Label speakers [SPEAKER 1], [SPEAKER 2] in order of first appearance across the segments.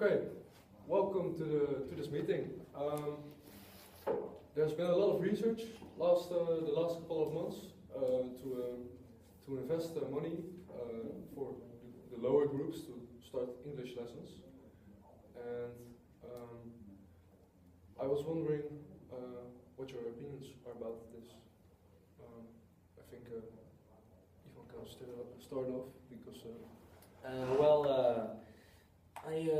[SPEAKER 1] Okay, welcome to this meeting. There's been a lot of research the last couple of months to invest money for the lower groups to start English lessons, and I was wondering what your opinions are about this. I think Ivan can start off because.
[SPEAKER 2] I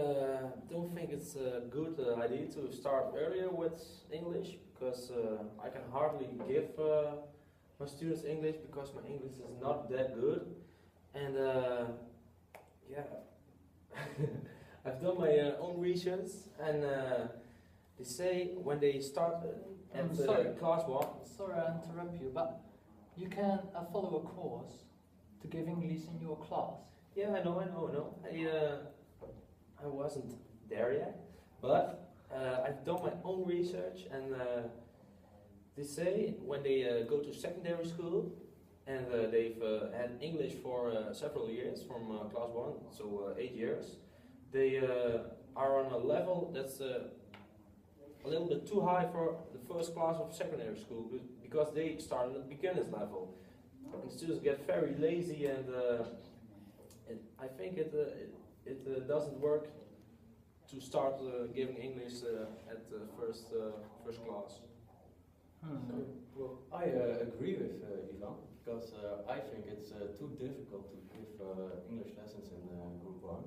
[SPEAKER 2] don't think it's a good idea to start earlier with English because I can hardly give my students English because my English is not that good. And I've done my own research, and they say when they start at class 1.
[SPEAKER 3] Sorry I interrupt you, but you can follow a course to give English in your class.
[SPEAKER 2] Yeah, I know. I wasn't there yet, but I've done my own research, and they say when they go to secondary school and they've had English for several years from class 1, so 8 years, they are on a level that's a little bit too high for the first class of secondary school because they started at beginner's level. And students get very lazy, and I think it doesn't work to start giving English at first class.
[SPEAKER 4] Well, I agree with Ivan, because I think it's too difficult to give English lessons in Group 1.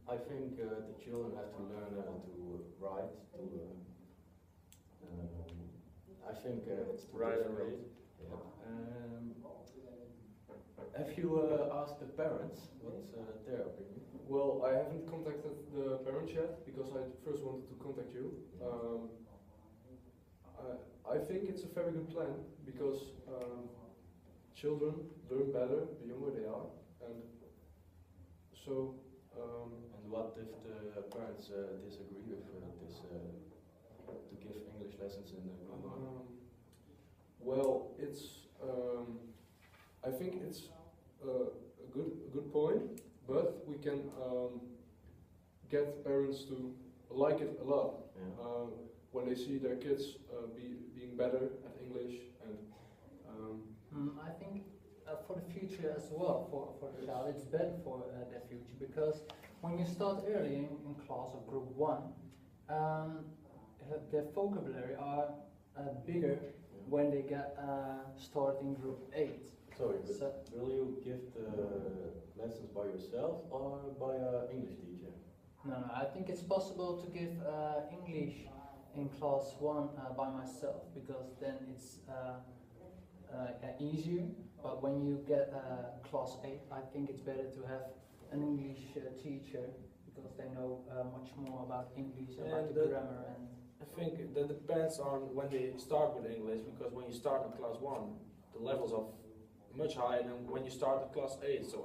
[SPEAKER 4] I think the children have to learn to write, I think it's too
[SPEAKER 2] Write and
[SPEAKER 4] difficult.
[SPEAKER 2] read.
[SPEAKER 4] Yeah. Have you asked the parents what's their opinion?
[SPEAKER 1] Well, I haven't contacted the parents yet because I first wanted to contact you. I think it's a very good plan because children learn better the younger they are, and so.
[SPEAKER 4] And what if the parents disagree with this to give English lessons in Group 1?
[SPEAKER 1] Well, it's. I think it's a good point, but we can get parents to like it a lot when they see their kids being better at English, and
[SPEAKER 3] I think for the future as well, for the child, it's better for their future, because when you start early in class of Group 1, their vocabulary are bigger when they get started in Group 8.
[SPEAKER 4] Sorry, but
[SPEAKER 3] So,
[SPEAKER 4] will you give the lessons by yourself or by an English teacher?
[SPEAKER 3] no, I think it's possible to give English in class 1 by myself, because then it's easier. But when you get class 8, I think it's better to have an English teacher, because they know much more about English, about
[SPEAKER 2] And
[SPEAKER 3] the grammar. And
[SPEAKER 2] I think that depends on when they start with English, because when you start in class 1, the levels are much higher than when you start at class 8. So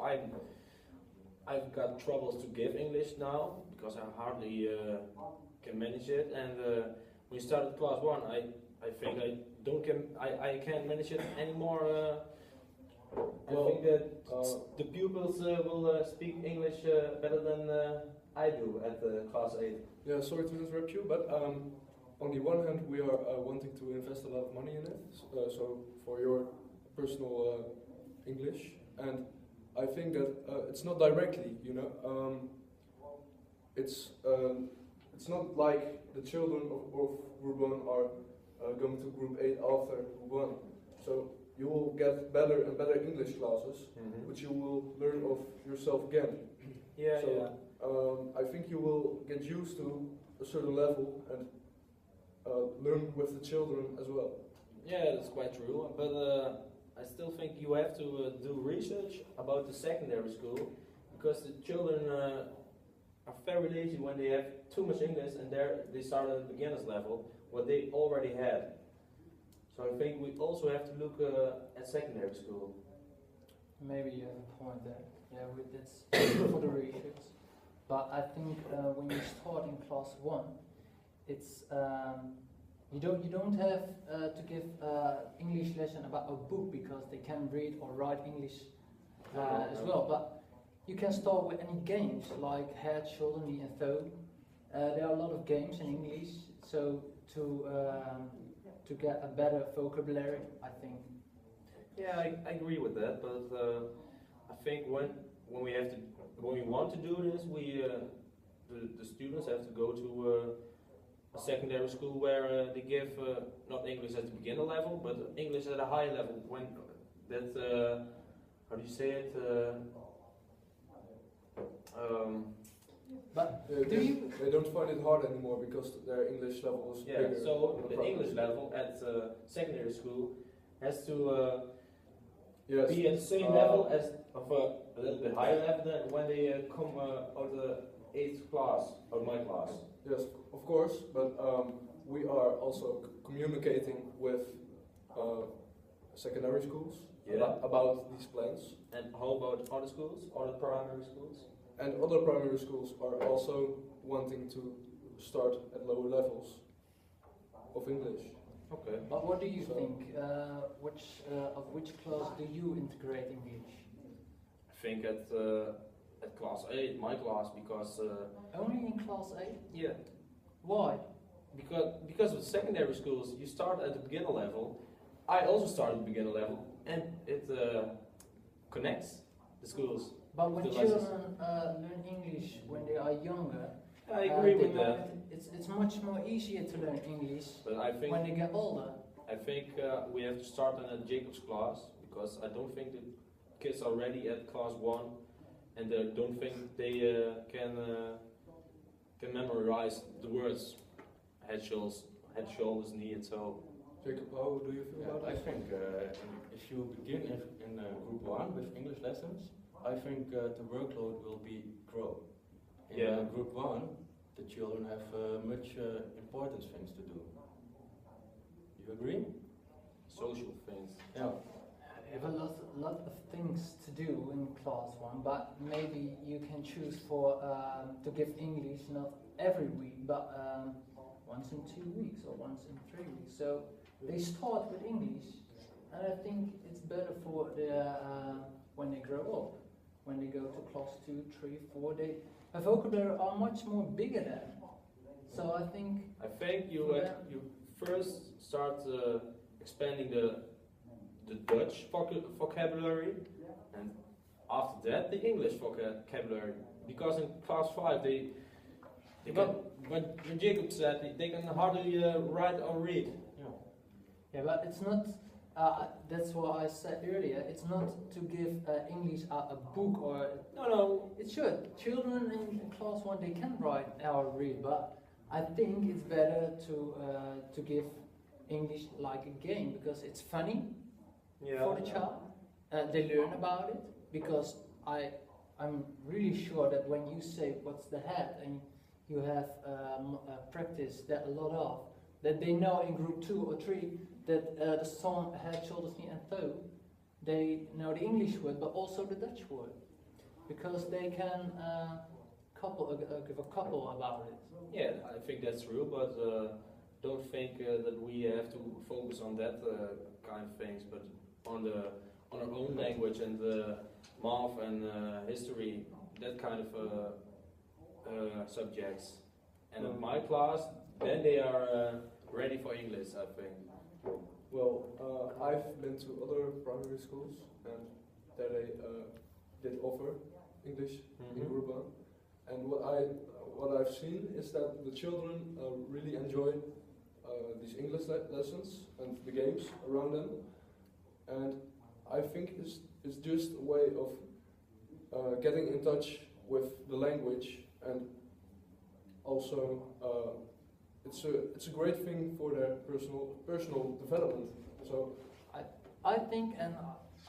[SPEAKER 2] I've got troubles to give English now because I hardly can manage it. And when you start at class 1, I think I can't manage it anymore. I think that the pupils will speak English better than I do at class 8.
[SPEAKER 1] yeah, sorry to interrupt you, but on the one hand, we are wanting to invest a lot of money in it, so for your personal English, and I think that it's not directly, it's not like the children of Group 1 are going to Group 8 after Group 1, so you will get better and better English classes, which you will learn of yourself again.
[SPEAKER 2] Yeah,
[SPEAKER 1] So,
[SPEAKER 2] yeah.
[SPEAKER 1] I think you will get used to a certain level and learn with the children as well.
[SPEAKER 2] Yeah, that's quite true. But I still think you have to do research about the secondary school, because the children are very lazy when they have too much English and they start at the beginner's level, what they already had. So I think we also have to look at secondary school.
[SPEAKER 3] maybe you have a point there. Yeah, that's for the research. But I think when you start in class 1, it's you don't have to give English lesson about a book, because they can read or write English as well. But you can start with any games like head, shoulder, knee, and toe. There are a lot of games in English, so to get a better vocabulary, I think.
[SPEAKER 2] Yeah, I agree with that, but I think when we want to do this, the students have to go to a secondary school where they give not English at the beginner level, but English at a high level. When that how do you say it?
[SPEAKER 3] But
[SPEAKER 1] They,
[SPEAKER 3] do you?
[SPEAKER 1] they don't find it hard anymore because their English level is
[SPEAKER 2] Yeah,
[SPEAKER 1] bigger.
[SPEAKER 2] so
[SPEAKER 1] than
[SPEAKER 2] the
[SPEAKER 1] primary
[SPEAKER 2] English
[SPEAKER 1] school.
[SPEAKER 2] level at secondary school has to
[SPEAKER 1] Yes.
[SPEAKER 2] be at the same level as of a little bit higher level than when they come out the 8th class or my class.
[SPEAKER 1] Yes, of course, but we are also communicating with secondary schools
[SPEAKER 2] Yeah.
[SPEAKER 1] about these plans.
[SPEAKER 2] And how about other schools, other primary schools?
[SPEAKER 1] And other primary schools are also wanting to start at lower levels of English.
[SPEAKER 2] Okay.
[SPEAKER 3] But what do you
[SPEAKER 1] So-
[SPEAKER 3] think? Of which class do you integrate English?
[SPEAKER 2] I think at class 8, my class, because
[SPEAKER 3] Only in class 8?
[SPEAKER 2] yeah,
[SPEAKER 3] Why?
[SPEAKER 2] because with secondary schools you start at the beginner level. I also started at the beginner level, and it connects the schools.
[SPEAKER 3] But when
[SPEAKER 2] The
[SPEAKER 3] children
[SPEAKER 2] lessons.
[SPEAKER 3] learn English when they are younger,
[SPEAKER 2] I agree
[SPEAKER 3] they
[SPEAKER 2] with
[SPEAKER 3] know
[SPEAKER 2] that,
[SPEAKER 3] It's much more easier to learn English
[SPEAKER 2] but I think
[SPEAKER 3] when they get older.
[SPEAKER 2] we have to start in a Jacob's class, because I don't think the kids are ready at class 1, and I don't think they can memorize the words head, shoulders, knee, and toe.
[SPEAKER 1] Jacob, how do you feel
[SPEAKER 4] Yeah,
[SPEAKER 1] about
[SPEAKER 4] I
[SPEAKER 1] this?
[SPEAKER 4] think if you begin in group 1 with English lessons, I think the workload will be grow. In
[SPEAKER 2] Yeah.
[SPEAKER 4] group 1, the children have much important things to do. You agree?
[SPEAKER 2] Social things.
[SPEAKER 4] Yeah.
[SPEAKER 3] You have a lot of things to do in class 1, but maybe you can choose for to give English not every week, but once in 2 weeks or once in 3 weeks. So they start with English, and I think it's better for the when they grow up, when they go to class 2, 3, 4. Their vocabulary are much more bigger then. So I think
[SPEAKER 2] I think you first start expanding the Dutch vocabulary, and after that the English vocabulary. Because in class 5 they can, when Jacob said they can hardly write or read.
[SPEAKER 3] yeah, but it's not. That's what I said earlier. It's not to give English a book or.
[SPEAKER 2] No.
[SPEAKER 3] It should. Children in class 1 they can write or read, but I think it's better to give English like a game because it's funny for the child. They learn about it because I'm really sure that when you say what's the head and you have practiced that a lot of, that they know in group 2 or 3 that the song head, shoulders, knee, and toe, they know the English word but also the Dutch word because they can give a couple about it.
[SPEAKER 2] Yeah, I think that's true, but don't think that we have to focus on that kind of things, but on our own language and math and history, that kind of subjects. And in my class, then they are ready for English, I think.
[SPEAKER 1] Well, I've been to other primary schools and there they did offer English in group 1. And what I've seen is that the children really enjoy these English lessons and the games around them. And I think it's just a way of getting in touch with the language, and also it's a great thing for their personal development. So
[SPEAKER 3] I think, and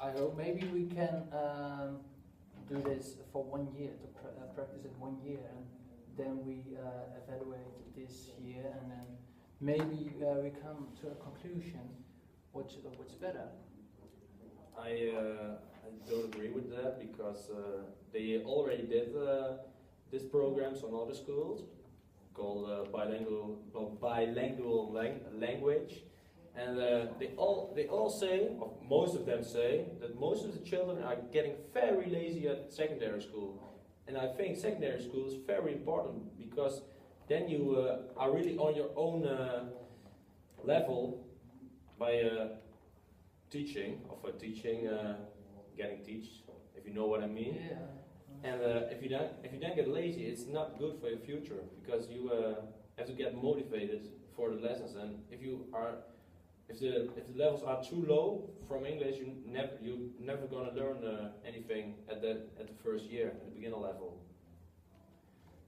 [SPEAKER 3] I hope maybe we can do this for 1 year to practice it 1 year, and then we evaluate this year, and then maybe we come to a conclusion what's better.
[SPEAKER 2] I don't agree with that because they already did these programs on other schools called bilingual language, And they all say, or most of them say, that most of the children are getting very lazy at secondary school. And I think secondary school is very important because then you are really on your own level by teaching, getting teach, if you know what I mean.
[SPEAKER 3] Yeah.
[SPEAKER 2] And if you then get lazy, it's not good for your future because you have to get motivated for the lessons. And if the levels are too low from English, you're never gonna learn anything at the first year, at the beginner level.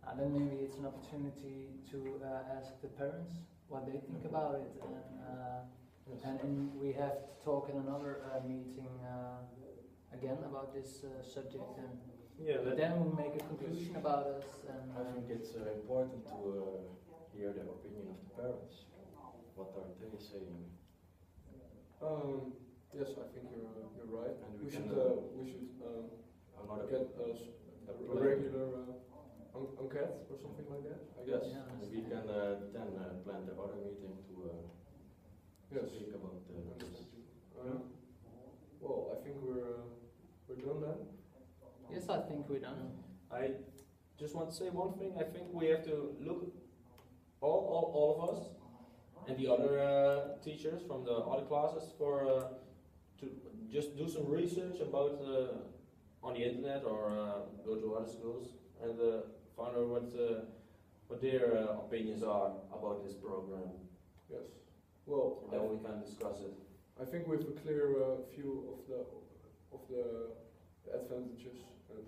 [SPEAKER 3] And then maybe it's an opportunity to ask the parents what they think about it, and we have to talk in another meeting again about this subject, and then we'll make a conclusion about it. And
[SPEAKER 4] I think it's important to hear the opinion of the parents. What are they saying?
[SPEAKER 1] Yes, I think you're right.
[SPEAKER 4] And
[SPEAKER 1] We
[SPEAKER 4] we
[SPEAKER 1] should
[SPEAKER 4] can, another
[SPEAKER 1] get a regular enquête or something like that. I guess.
[SPEAKER 4] Yes,
[SPEAKER 3] Yeah.
[SPEAKER 4] we can then plan the other meeting to
[SPEAKER 1] Yes.
[SPEAKER 4] speak about this.
[SPEAKER 1] Well, I think we're done then.
[SPEAKER 3] yes, I think we're done.
[SPEAKER 2] I just want to say one thing. I think we have to look, all of us, and the other teachers from the other classes to just do some research about on the internet or go to other schools and find out what their opinions are about this program.
[SPEAKER 1] Yes. Well,
[SPEAKER 2] And then we can discuss it.
[SPEAKER 1] I think we have a clear view of the advantages and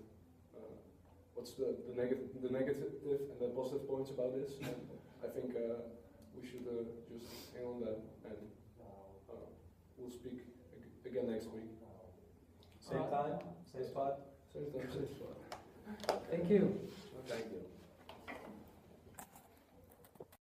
[SPEAKER 1] what's the negative and the positive points about this. And I think we should just hang on that, and we'll speak again next week.
[SPEAKER 2] Same time, same spot.
[SPEAKER 1] Same time, same spot.
[SPEAKER 3] Thank you.